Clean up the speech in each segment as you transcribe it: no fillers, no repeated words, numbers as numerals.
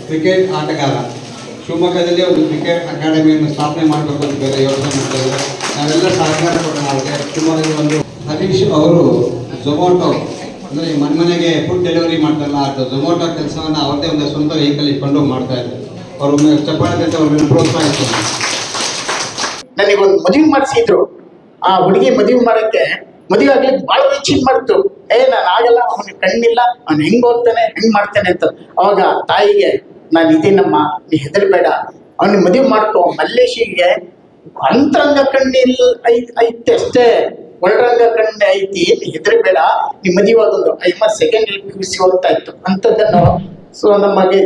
Cricket ಆಟಗಾರ. ಶಿವಮೊಗ್ಗದಲ್ಲಿ ಒಂದು ಕ್ರಿಕೆಟ್ ಅಕಾಡೆಮಿಯನ್ನು ಸ್ಥಾಪನೆ ಮಾಡಬೇಕು ಅಂತ ಬೇರೆ ಯೋಚನೆ ಮಾಡ್ತಾಯಿದ್ದಾರೆ. ನಾವೆಲ್ಲ ಸಹಕಾರ ಕೊಡೋಣ ಅವ್ರಿಗೆ. ಶಿವಮೊಗ್ಗದಲ್ಲಿ ಒಂದು ಹರೀಶ್ ಅವರು ಝೊಮ್ಯಾಟೊ ಅಂದರೆ ಮನೆಗೆ ಫುಡ್ ಡೆಲಿವರಿ ಮಾಡ್ತಾರಲ್ಲ, ಅದು ಝೊಮ್ಯಾಟೊ ಕೆಲಸವನ್ನು ಅವ್ರದ್ದೇ ಒಂದು ಸ್ವಂತ ವೆಹಿಕಲ್ ಇಟ್ಕೊಂಡು ಮಾಡ್ತಾ ಇದ್ದಾರೆ. ಅವರು ಚಪ್ಪಾಳೆ ಅವ್ರನ್ನ ಪ್ರೋತ್ಸಾಹಿಸ್ತಾರೆ. ನನಗೊಂದು ಮದುವೆ ಮಾಡಿಸಿದ್ರು. ಆ ಹುಡುಗಿ ಮದುವೆ ಮಾಡೋಕ್ಕೆ ಮದುವೆ ಆಗ್ಲಿಕ್ಕೆ ಭಾಳ ವೆಚ್ಚ ಮಾಡ್ತು. ನಾನು ಆಗಲ್ಲ, ಅವನಿಗೆ ಕಣ್ಣಿಲ್ಲ, ಅವ್ನು ಹೆಂಗೆ ಓದ್ತಾನೆ ಹೆಂಗೆ ಮಾಡ್ತಾನೆ ಅಂತ. ಅವಾಗ ತಾಯಿಗೆ ನಾನು ಇದೀನಮ್ಮ, ನೀ ಹೆದರ್ಬೇಡ, ಅವನಿಗೆ ಮದುವೆ ಮಾಡ್ಕೊ. ಮಲ್ಲೇಶಿಗೆ ಅಂತರಂಗ ಕಣ್ಣಿಲ್ಲ ಐತೆ ಅಷ್ಟೇ, ಒಳರಂಗ ಕಣ್ಣು ಐತಿ, ನೀ ಹೆದರ್ಬೇಡ, ನೀ ಮದುವೆ ಆಗೋದು. ಸೆಕೆಂಡ್ PUC ಓದ್ತಾ ಇತ್ತು ಅಂಥದ್ದನ್ನು. ಸೊ ನಮಗೆ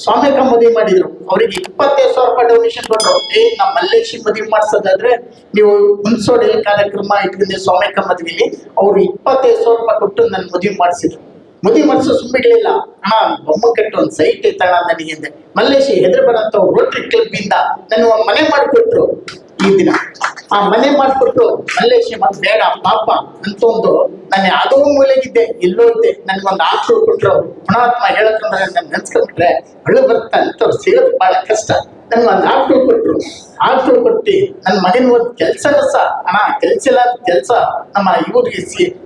ಸ್ವಾಮಿಕ ಮದುವೆ ಮಾಡಿದ್ರು. ಅವ್ರಿಗೆ 25,000 ರೂಪಾಯಿ ಡೊನೇಷನ್ ಕೊಟ್ಟರು. ನಮ್ಮ ಮಲ್ಲೇಶಿ ಮದುವೆ ಮಾಡಿಸೋದಾದ್ರೆ ನೀವು ಹುಣಸೋಡಿ ಕಾರ್ಯಕ್ರಮ ಇಟ್ಕೊಂಡು ಸ್ವಾಮಿಕ ಮದುವೆಲಿ ಅವರು 25,000 ರೂಪಾಯಿ ಕೊಟ್ಟು ನನ್ನ ಮದುವೆ ಮಾಡಿಸಿದ್ರು. ಮದುವೆ ಮಾಡಿಸೋ ಸುಮ್ಮಿಡ್ಲಿಲ್ಲ. ಬೊಮ್ಮ ಕಟ್ಟು ಒಂದು ಸೈಟ್ ಐತಣ ನನಗೆ ಅಂದೆ. ಮಲ್ಲೇಶಿ ಹೆದರ್ಬೇಡ ಅಂತ ರೋಟರಿ ಕ್ಲಬ್ ಇಂದ ನನಗೆ ಒಂದು ಮನೆ ಮಾಡಿಕೊಟ್ರು. ಈ ದಿನ ಆ ಮನೆ ಮಾಡಿಕೊಟ್ಟು ಮಲ್ಲೇಶಿ ಮತ್ತೆ ಬೇಡ ಪಾಪ ಅಂತ ಒಂದು, ನಾನು ಯಾವುದೋ ಮೂಲೆಗಿದ್ದೆ, ಎಲ್ಲೋ ಇದ್ದೆ, ನನಗೊಂದು ಆಕ್ಳು ಕೊಟ್ಟರು. ಪುಣಾತ್ಮ ಹೇಳಕ್ಕಂದ್ರೆ ನಾನು ನೆನ್ಸ್ಕೊಂಡ್ಬಿಟ್ರೆ ಹಳ್ಳು ಬರುತ್ತಾ ಅಂತ ಅವ್ರು ಸಿಗೋದು ಬಹಳ ಕಷ್ಟ. ನನ್ಗೊಂದು ಆಕ್ಳು ಕೊಟ್ಟರು. ಆಕ್ಳು ಕೊಟ್ಟು ನನ್ನ ಮಗನ ಒಂದು ಕೆಲಸನ ಕೆಲಸ ನಮ್ಮ ಇವ್ರಿಗೆ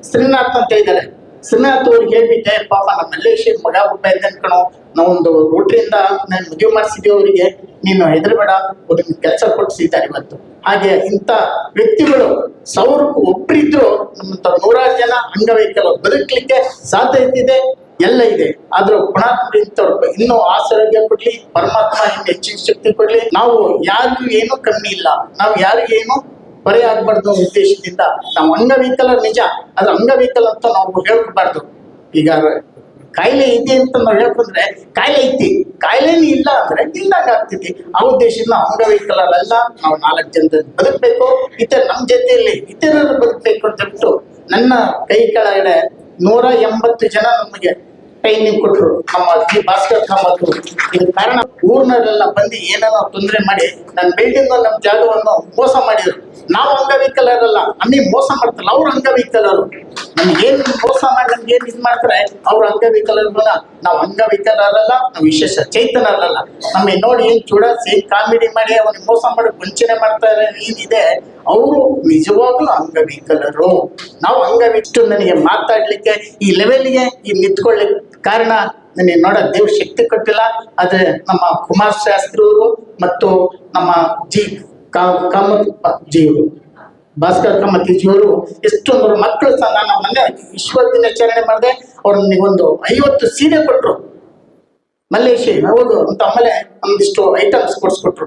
ಶ್ರೀನಾಥ್ ಅಂತ ಇದ್ದಾರೆ. ಶ್ರೀನಾಥ್ ಅವ್ರಿಗೆ ಹೇಳ್ಬಿಟ್ಟೆ, ಪಾಪ ನಮ್ಮ ಮಲ್ಲೇಶಿ ಮಗ ಒಬ್ಬ ಇದ್ದನ್ಕಣೋ, ನಾವೊಂದು ರೋಟ್ರಿಯಿಂದ ನಾನು ಮದುವೆ ಮಾಡಿಸಿದ್ವಿ ಅವರಿಗೆ, ನೀನು ಹೆದರ್ಬೇಡ, ಅವ್ರಿಗೆ ಕೆಲಸ ಕೊಡಿಸಿದ್ದಾರೆ ಇವತ್ತು. ಹಾಗೆ ಇಂಥ ವ್ಯಕ್ತಿಗಳು 1,000ಕ್ಕೂ ಒಬ್ಬರಿದ್ರು ನಮ್ಮಂತ 100 ಜನ ಅಂಗವೈಕಲ್ಯ ಬದುಕಲಿಕ್ಕೆ ಸಾಧ್ಯತೆ ಇದೆ, ಎಲ್ಲ ಇದೆ. ಆದ್ರೂ ಪುಣಾತ್ಮ ಇಂಥವ್ರು ಇನ್ನೂ ಆರೋಗ್ಯ ಕೊಡ್ಲಿ, ಪರಮಾತ್ಮ ಇನ್ನು ಹೆಚ್ಚಿನ ಶಕ್ತಿ ಕೊಡ್ಲಿ. ನಾವು ಯಾರಿಗೂ ಏನೂ ಕಮ್ಮಿ ಇಲ್ಲ, ನಾವು ಯಾರಿಗೂ ಏನು ಹೊರೆ ಆಗ್ಬಾರ್ದು ಉದ್ದೇಶದಿಂದ ನಾವು ಅಂಗವೈಕಲ ನಿಜ, ಅದ್ರ ಅಂಗವೈಕಲ ಅಂತ ನಾವು ಹೇಳ್ಕೊಬಾರ್ದು. ಈಗ ಕಾಯಿಲೆ ಇದೆ ಅಂತ ನಾವು ಹೇಳ್ಕೊಂಡ್ರೆ ಕಾಯಿಲೆ ಐತಿ, ಕಾಯಿಲೆನೇ ಇಲ್ಲ ಅಂದ್ರೆ ಇಲ್ದಂಗ ಆಗ್ತೈತಿ. ಆ ಉದ್ದೇಶದಿಂದ ಅಂಗವೈಕಲರೆಲ್ಲ ನಾವು 4 ಜನದ ಬದುಕಬೇಕು, ನಮ್ಮ ಜೊತೆಯಲ್ಲಿ ಇತರರು ಬದುಕಬೇಕು ಅಂತ ಹೇಳ್ಬಿಟ್ಟು ನನ್ನ ಕೈ ಕೆಳಗಡೆ 180 ಜನ ನಮಗೆ ಟ್ರೈನಿಂಗ್ ಕೊಟ್ಟರು. ನಮ್ಮ ಜಿ ಭಾಸ್ಕರ್ ಕಾಮತ್. ಇದು ಕಾರಣ ಊರ್ನವರೆಲ್ಲ ಬಂದು ಏನೇನೋ ತೊಂದರೆ ಮಾಡಿ ನನ್ನ ಬಿಲ್ಡಿಂಗ್ ನಮ್ಮ ಜಾಗವನ್ನು ಮೋಸ ಮಾಡಿದ್ರು. ನಾವು ಅಂಗವಿಕಲರಲ್ಲ, ನಮಗೆ ಮೋಸ ಮಾಡ್ತಾರಲ್ಲ ಅವ್ರು ಅಂಗವಿಕಲರು. ನಮ್ಗೆ ಏನ್ ಮೋಸ ಮಾಡಿ ನಮ್ಗೆ ಏನ್ ಇದು ಮಾಡ್ತಾರೆ ಅವ್ರು ಅಂಗವಿಕಲರಲ್ಲ. ನಾವು ಅಂಗವಿಕಲರಲ್ಲ, ನಾವು ವಿಶೇಷ ಚೈತನ್ಯರಲ್ಲ. ನಮಗೆ ನೋಡಿ ಏನ್ ಚೂಡಾಸಿ ಕಾಮಿಡಿ ಮಾಡಿ ಅವ್ನಿಗೆ ಮೋಸ ಮಾಡಿ ವಂಚನೆ ಮಾಡ್ತಾರೆ ಏನಿದೆ, ಅವರು ನಿಜವಾಗ್ಲೂ ಅಂಗವಿಕಲರು. ನಾವು ಅಂಗವಿಷ್ಟು ನನಗೆ ಮಾತಾಡ್ಲಿಕ್ಕೆ ಈ ಲೆವೆಲ್ಗೆ ಈ ನಿಂತ್ಕೊಳ್ಳಿಕ್ಕೆ ಕಾರಣ ನನಗೆ ನೋಡ ದೇವ್ರ ಶಕ್ತಿ ಕೊಟ್ಟಿಲ್ಲ. ಆದ್ರೆ ನಮ್ಮ ಕುಮಾರ್ ಶಾಸ್ತ್ರಿ ಅವರು ಮತ್ತು ನಮ್ಮ ಜಿ ಕಾಮತ್ ಜಿಯವರು, ಭಾಸ್ಕರ್ ಕಾಮತಿಜಿಯವರು ಎಷ್ಟೊಂದು ಮಕ್ಕಳು ಸಹ ನಾನು ಮೊನ್ನೆ ವಿಶ್ವ ದಿನಾಚರಣೆ ಮಾಡಿದೆ. ಅವ್ರು ನನಗೊಂದು 50 ಸೀರೆ ಕೊಟ್ಟರು. ಮಲ್ಲೇಶಿ ಹೌದು ಅಂತ. ಆಮೇಲೆ ಒಂದಿಷ್ಟು ಐಟಮ್ಸ್ ಕೊಡ್ಸ್ಕೊಟ್ರು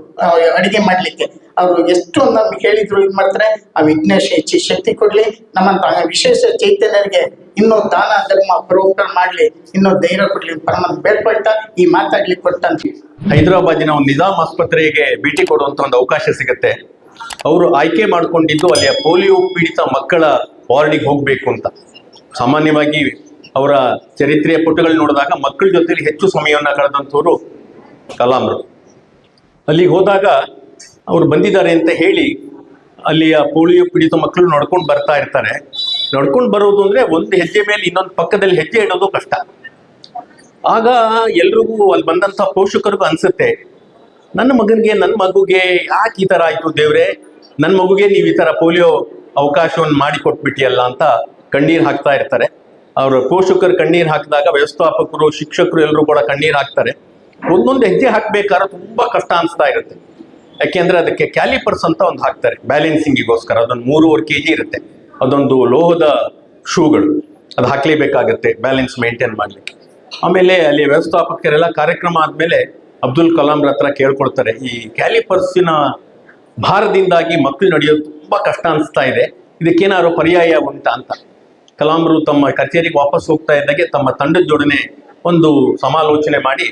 ಅಡಿಗೆ ಮಾಡ್ಲಿಕ್ಕೆ. ಅವರು ಎಷ್ಟೊಂದು ನಮ್ಗೆ ಹೇಳಿದ್ರು, ಇದು ಮಾಡ್ತಾರೆ. ಆ ವಿಘ್ನೇಶ್ ಹೆಚ್ಚಿ ಶಕ್ತಿ ಕೊಡ್ಲಿ, ನಮ್ಮಂತ ವಿಶೇಷ ಚೈತನ್ಯರಿಗೆ ಇನ್ನೂ ದಾನ ಧರ್ಮ ಪರೋಪಕಾರ ಮಾಡ್ಲಿ, ಇನ್ನೂ ಧೈರ್ಯ ಕೊಡ್ಲಿ ಪರಮ ಬೇಡ್ಕೊಳ್ತ ಈ ಮಾತಾಡ್ಲಿಕ್ಕೆ ಕೊಟ್ಟಂತ. ಹೈದರಾಬಾದಿನ ಒಂದು ನಿಜಾಮ್ ಆಸ್ಪತ್ರೆಗೆ ಭೇಟಿ ಕೊಡುವಂತ ಒಂದು ಅವಕಾಶ ಸಿಗುತ್ತೆ. ಅವರು ಆಯ್ಕೆ ಮಾಡ್ಕೊಂಡಿದ್ದು ಅಲ್ಲಿಯ ಪೋಲಿಯೋ ಪೀಡಿತ ಮಕ್ಕಳ ವಾರ್ಡಿಗೆ ಹೋಗ್ಬೇಕು ಅಂತ. ಸಾಮಾನ್ಯವಾಗಿ ಅವರ ಚರಿತ್ರೆಯ ಪುಟಗಳು ನೋಡಿದಾಗ ಮಕ್ಕಳ ಜೊತೆಲಿ ಹೆಚ್ಚು ಸಮಯವನ್ನು ಕಳೆದಂಥವ್ರು ಕಲಾಂರು. ಅಲ್ಲಿಗೆ ಹೋದಾಗ ಅವ್ರು ಬಂದಿದ್ದಾರೆ ಅಂತ ಹೇಳಿ ಅಲ್ಲಿಯ ಪೋಲಿಯೋ ಪೀಡಿತ ಮಕ್ಕಳು ನಡ್ಕೊಂಡು ಬರ್ತಾ ಇರ್ತಾರೆ. ನಡ್ಕೊಂಡು ಬರೋದು ಅಂದರೆ ಒಂದು ಹೆಜ್ಜೆ ಮೇಲೆ ಇನ್ನೊಂದು ಪಕ್ಕದಲ್ಲಿ ಹೆಜ್ಜೆ ಇಡೋದು ಕಷ್ಟ. ಆಗ ಎಲ್ರಿಗೂ ಅಲ್ಲಿ ಬಂದಂಥ ಪೋಷಕರಿಗೂ ಅನಿಸುತ್ತೆ, ನನ್ನ ಮಗುಗೆ ಯಾಕೆ ಈ ಥರ ಆಯಿತು ದೇವ್ರೆ, ನನ್ನ ಮಗುಗೆ ನೀವು ಈ ಥರ ಪೋಲಿಯೋ ಅವಕಾಶವನ್ನು ಮಾಡಿಕೊಟ್ಬಿಟ್ಟಿಯಲ್ಲ ಅಂತ ಕಣ್ಣೀರು ಹಾಕ್ತಾ ಇರ್ತಾರೆ. ಅವರು ಪೋಷಕರು ಕಣ್ಣೀರು ಹಾಕಿದಾಗ ವ್ಯವಸ್ಥಾಪಕರು, ಶಿಕ್ಷಕರು ಎಲ್ಲರೂ ಕೂಡ ಕಣ್ಣೀರು ಹಾಕ್ತಾರೆ. ಒಂದೊಂದು ಹೆಜ್ಜೆ ಹಾಕಬೇಕಾದ್ರೆ ತುಂಬ ಕಷ್ಟ ಅನಿಸ್ತಾ ಇರುತ್ತೆ. ಯಾಕೆಂದರೆ ಅದಕ್ಕೆ ಕ್ಯಾಲಿಪರ್ಸ್ ಅಂತ ಒಂದು ಹಾಕ್ತಾರೆ ಬ್ಯಾಲೆನ್ಸಿಂಗಿಗೋಸ್ಕರ. ಅದೊಂದು 3.5 kg ಇರುತ್ತೆ. ಅದೊಂದು ಲೋಹದ ಶೂಗಳು, ಅದು ಹಾಕಲೇಬೇಕಾಗತ್ತೆ ಬ್ಯಾಲೆನ್ಸ್ ಮೇಂಟೈನ್ ಮಾಡಲಿಕ್ಕೆ. ಆಮೇಲೆ ಅಲ್ಲಿ ವ್ಯವಸ್ಥಾಪಕರೆಲ್ಲ ಕಾರ್ಯಕ್ರಮ ಆದಮೇಲೆ ಅಬ್ದುಲ್ ಕಲಾಂರ ಹತ್ರ ಕೇಳ್ಕೊಳ್ತಾರೆ, ಈ ಕ್ಯಾಲಿಪರ್ಸಿನ ಭಾರದಿಂದಾಗಿ ಮಕ್ಕಳು ನಡೆಯೋದು ತುಂಬ ಕಷ್ಟ ಅನಿಸ್ತಾ ಇದೆ, ಇದಕ್ಕೇನಾದ್ರು ಪರ್ಯಾಯ ಉಂಟಾ ಅಂತ. ಕಲಾಂರು ತಮ್ಮ ಕಚೇರಿಗೆ ವಾಪಸ್ ಹೋಗ್ತಾ ಇದ್ದಾಗೆ ತಮ್ಮ ತಂಡದ ಜೋಡನೆ ಒಂದು ಸಮಾಲೋಚನೆ ಮಾಡಿ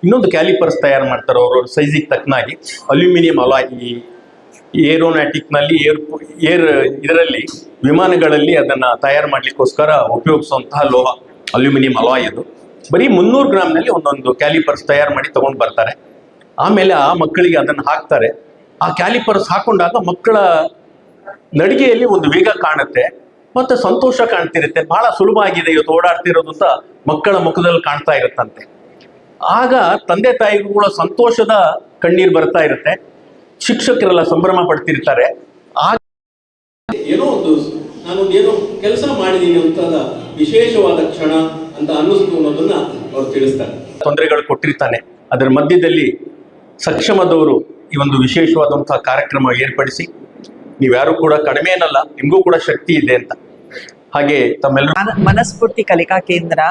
ಇನ್ನೊಂದು ಕ್ಯಾಲಿಪರ್ಸ್ ತಯಾರು ಮಾಡ್ತಾರೆ. ಅವರು ಸೈಜಿಗೆ ತಕ್ಕನಾಗಿ ಅಲ್ಯೂಮಿನಿಯಂ ಅಲಾಯ್, ಈ ಏರೋನಾಟಿಕ್ನಲ್ಲಿ ಇದರಲ್ಲಿ ವಿಮಾನಗಳಲ್ಲಿ ಅದನ್ನು ತಯಾರು ಮಾಡಲಿಕ್ಕೋಸ್ಕರ ಉಪಯೋಗಿಸುವಂತಹ ಲೋಹ ಅಲ್ಯೂಮಿನಿಯಂ ಅಲಾಯ್. ಅದು ಬರೀ 300 ಗ್ರಾಮ್ನಲ್ಲಿ ಒಂದೊಂದು ಕ್ಯಾಲಿಪರ್ಸ್ ತಯಾರು ಮಾಡಿ ತಗೊಂಡು ಬರ್ತಾರೆ. ಆಮೇಲೆ ಆ ಮಕ್ಕಳಿಗೆ ಅದನ್ನು ಹಾಕ್ತಾರೆ. ಆ ಕ್ಯಾಲಿಪರ್ಸ್ ಹಾಕೊಂಡಾಗ ಮಕ್ಕಳ ನಡಿಗೆಯಲ್ಲಿ ಒಂದು ವೇಗ ಕಾಣುತ್ತೆ ಮತ್ತು ಸಂತೋಷ ಕಾಣ್ತಿರುತ್ತೆ. ಬಹಳ ಸುಲಭ ಆಗಿದೆ ಇವತ್ತು ಓಡಾಡ್ತಿರೋದು ಅಂತ ಮಕ್ಕಳ ಮುಖದಲ್ಲಿ ಕಾಣ್ತಾ ಇರುತ್ತಂತೆ. ಆಗ ತಂದೆ ತಾಯಿಗಳ ಸಂತೋಷದ ಕಣ್ಣೀರು ಬರ್ತಾ ಇರುತ್ತೆ, ಶಿಕ್ಷಕರೆಲ್ಲ ಸಂಭ್ರಮ ಪಡ್ತಿರ್ತಾರೆ. ಆಗ ಏನೋ ಒಂದು ನಾನೊಂದೇನೋ ಕೆಲಸ ಮಾಡಿದ್ದೀನಿ ಅಂತ ವಿಶೇಷವಾದ ಕ್ಷಣ ಅಂತ ಅನ್ನಿಸ್ತು ಅನ್ನೋದನ್ನ ಅವ್ರು ತಿಳಿಸ್ತಾರೆ. ತೊಂದರೆಗಳು ಕೊಟ್ಟಿರ್ತಾನೆ, ಅದರ ಮಧ್ಯದಲ್ಲಿ ಸಕ್ಷಮದವರು ಈ ಒಂದು ವಿಶೇಷವಾದಂತಹ ಕಾರ್ಯಕ್ರಮ ಏರ್ಪಡಿಸಿ ನೀವ್ಯಾರು ಕೂಡ ಕಡಿಮೆ ಏನಲ್ಲ, ನಿಮಗೂ ಕೂಡ ಶಕ್ತಿ ಇದೆ ಅಂತ. ಹಾಗೆ ತಮ್ಮೆಲ್ಲರೂ ಮನಸ್ಫೂರ್ತಿ ಕಲಿಕಾ ಕೇಂದ್ರ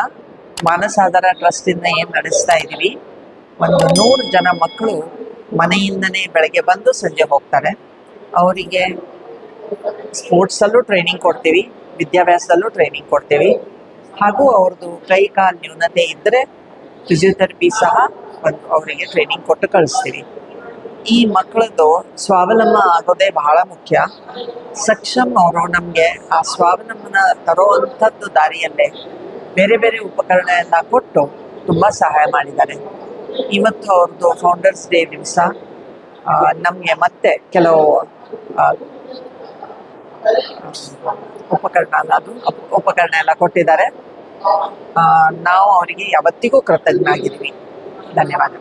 ಮಾನಸಾಧಾರ ಟ್ರಸ್ಟಿಂದ ಏನು ನಡೆಸ್ತಾ ಇದ್ದೀವಿ, ಒಂದು 100 ಜನ ಮಕ್ಕಳು ಮನೆಯಿಂದನೇ ಬೆಳಗ್ಗೆ ಬಂದು ಸಂಜೆ ಹೋಗ್ತಾರೆ. ಅವರಿಗೆ ಸ್ಪೋರ್ಟ್ಸಲ್ಲೂ ಟ್ರೈನಿಂಗ್ ಕೊಡ್ತೀವಿ, ವಿದ್ಯಾಭ್ಯಾಸದಲ್ಲೂ ಟ್ರೈನಿಂಗ್ ಕೊಡ್ತೀವಿ, ಹಾಗೂ ಅವ್ರದ್ದು ಕೈ ಕಾಲು ನ್ಯೂನತೆ ಇದ್ದರೆ ಫಿಸಿಯೋಥೆರಪಿ ಸಹ ಒಂದು ಅವರಿಗೆ ಟ್ರೈನಿಂಗ್ ಕೊಟ್ಟು ಕಳಿಸ್ತೀವಿ. ಈ ಮಕ್ಕಳದ್ದು ಸ್ವಾವಲಂಬ ಆಗೋದೇ ಬಹಳ ಮುಖ್ಯ. ಸಕ್ಷಮ್ ಅವರು ನಮಗೆ ಆ ಸ್ವಾವಲಂಬನ ತರುವಂಥದ್ದು ದಾರಿಯಲ್ಲೇ ಬೇರೆ ಬೇರೆ ಉಪಕರಣ ಎಲ್ಲ ಕೊಟ್ಟು ತುಂಬ ಸಹಾಯ ಮಾಡಿದ್ದಾರೆ. ಇವತ್ತು ಅವ್ರದ್ದು ಫೌಂಡರ್ಸ್ ಡೇ ದಿವಸ ನಮಗೆ ಮತ್ತೆ ಕೆಲವು ಉಪಕರಣ ಎಲ್ಲ ಕೊಟ್ಟಿದ್ದಾರೆ. ನಾವು ಅವರಿಗೆ ಯಾವತ್ತಿಗೂ ಕೃತಜ್ಞರಾಗಿದ್ದೀವಿ. ಧನ್ಯವಾದ.